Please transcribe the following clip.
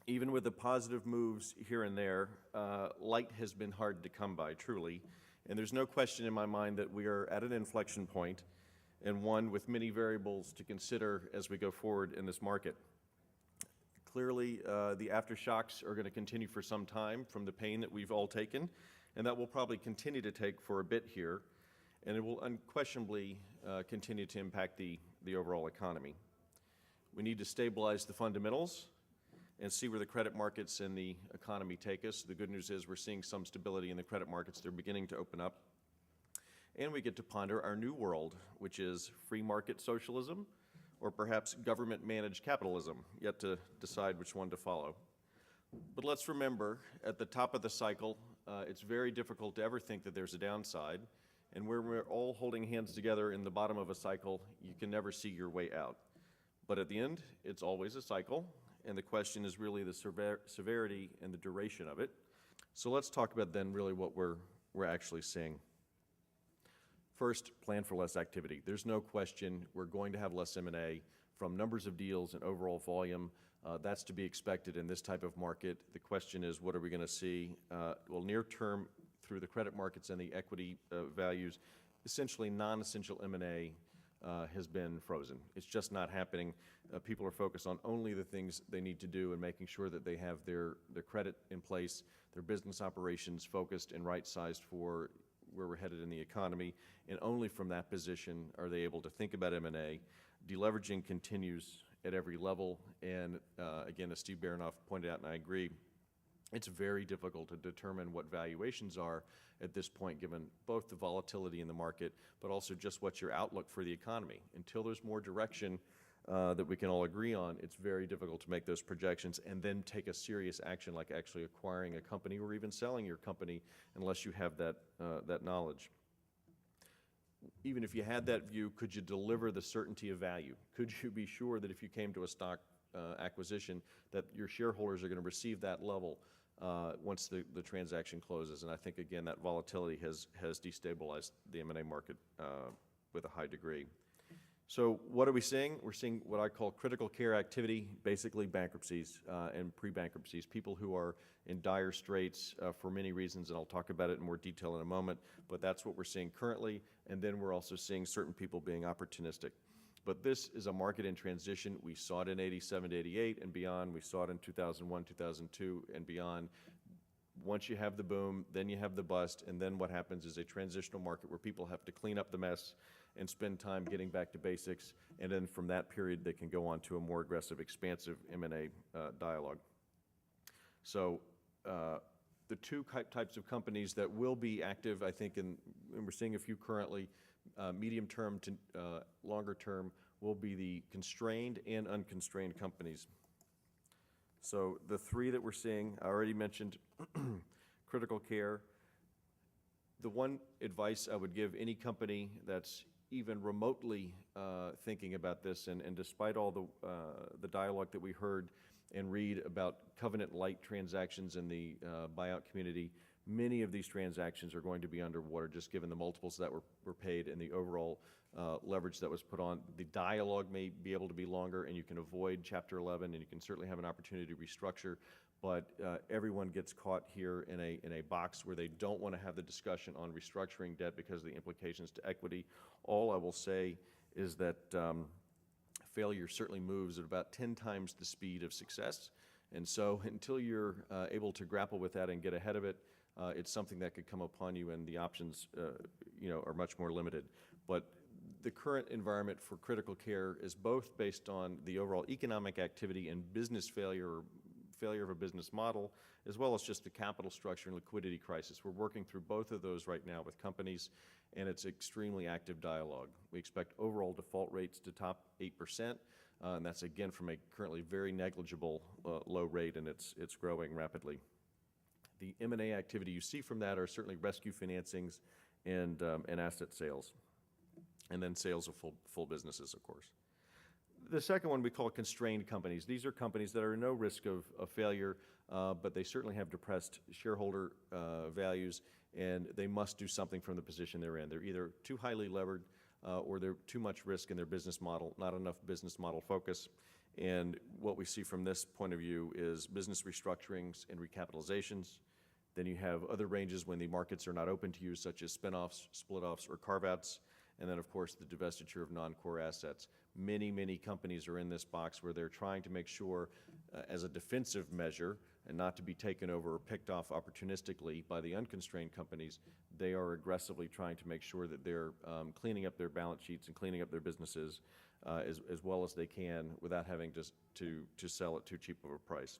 Even with the positive moves here and there, light has been hard to come by, truly. And there's no question in my mind that we are at an inflection point, and one with many variables to consider as we go forward in this market. Clearly, the aftershocks are going to continue for some time from the pain that we've all taken, and that will probably continue to take for a bit here, and it will unquestionably continue to impact the overall economy. We need to stabilize the fundamentals and see where the credit markets and the economy take us. The good news is we're seeing some stability in the credit markets. They're beginning to open up. And we get to ponder our new world, which is free market socialism or perhaps government-managed capitalism, yet to decide which one to follow. But let's remember, at the top of the cycle, it's very difficult to ever think that there's a downside. And where we're all holding hands together in the bottom of a cycle, you can never see your way out. But at the end, it's always a cycle. And the question is really the severity and the duration of it. So let's talk about then really what we're actually seeing. First, plan for less activity. There's no question we're going to have less M&A from numbers of deals and overall volume. That's to be expected in this type of market. The question is, what are we going to see? Well, near term, through the credit markets and the equity values, essentially non-essential M&A has been frozen. It's just not happening. People are focused on only the things they need to do and making sure that they have their credit in place, their business operations focused and right-sized for where we're headed in the economy, and only from that position are they able to think about M&A. Deleveraging continues at every level, and again, as Steve Baronoff pointed out, and I agree, it's very difficult to determine what valuations are at this point, given both the volatility in the market, but also just what's your outlook for the economy. Until there's more direction that we can all agree on, it's very difficult to make those projections and then take a serious action like actually acquiring a company or even selling your company unless you have that knowledge. Even if you had that view, could you deliver the certainty of value? Could you be sure that if you came to a stock acquisition that your shareholders are going to receive that level once the transaction closes? And I think, again, that volatility has destabilized the M&A market with a high degree. So what are we seeing? We're seeing what I call critical care activity, basically bankruptcies and pre-bankruptcies, people who are in dire straits for many reasons, and I'll talk about it in more detail in a moment, but that's what we're seeing currently, and then we're also seeing certain people being opportunistic. But this is a market in transition. We saw it in 87 to 88 and beyond. We saw it in 2001, 2002 and beyond. Once you have the boom, then you have the bust, and then what happens is a transitional market where people have to clean up the mess and spend time getting back to basics, and then from that period they can go on to a more aggressive, expansive M&A dialogue. So the two types of companies that will be active, I think, and we're seeing a few currently, medium term to longer term, will be the constrained and unconstrained companies. So the three that we're seeing, I already mentioned critical care. The one advice I would give any company that's even remotely thinking about this, and despite all the dialogue that we heard and read about covenant-light transactions in the buyout community, many of these transactions are going to be underwater just given the multiples that were paid and the overall leverage that was put on. The dialogue may be able to be longer, and you can avoid Chapter 11, and you can certainly have an opportunity to restructure, but everyone gets caught here in a box where they don't want to have the discussion on restructuring debt because of the implications to equity. All I will say is that failure certainly moves at about 10 times the speed of success, and so until you're able to grapple with that and get ahead of it, it's something that could come upon you, and the options are much more limited. But the current environment for critical care is both based on the overall economic activity and business failure of a business model, as well as just the capital structure and liquidity crisis. We're working through both of those right now with companies, and it's extremely active dialogue. We expect overall default rates to top 8%, and that's again from a currently very negligible low rate, and it's growing rapidly. The M&A activity you see from that are certainly rescue financings and asset sales, and then sales of full businesses, of course. The second one we call constrained companies. These are companies that are at no risk of failure, but they certainly have depressed shareholder values, and they must do something from the position they're in. They're either too highly levered or they're too much risk in their business model, not enough business model focus. And what we see from this point of view is business restructurings and recapitalizations. Then you have other ranges when the markets are not open to you, such as spin-offs, split-offs, or carve-outs. And then, of course, the divestiture of non-core assets. Many, many companies are in this box where they're trying to make sure, as a defensive measure, and not to be taken over or picked off opportunistically by the unconstrained companies, they are aggressively trying to make sure that they're cleaning up their balance sheets and cleaning up their businesses as well as they can without having to sell at too cheap of a price.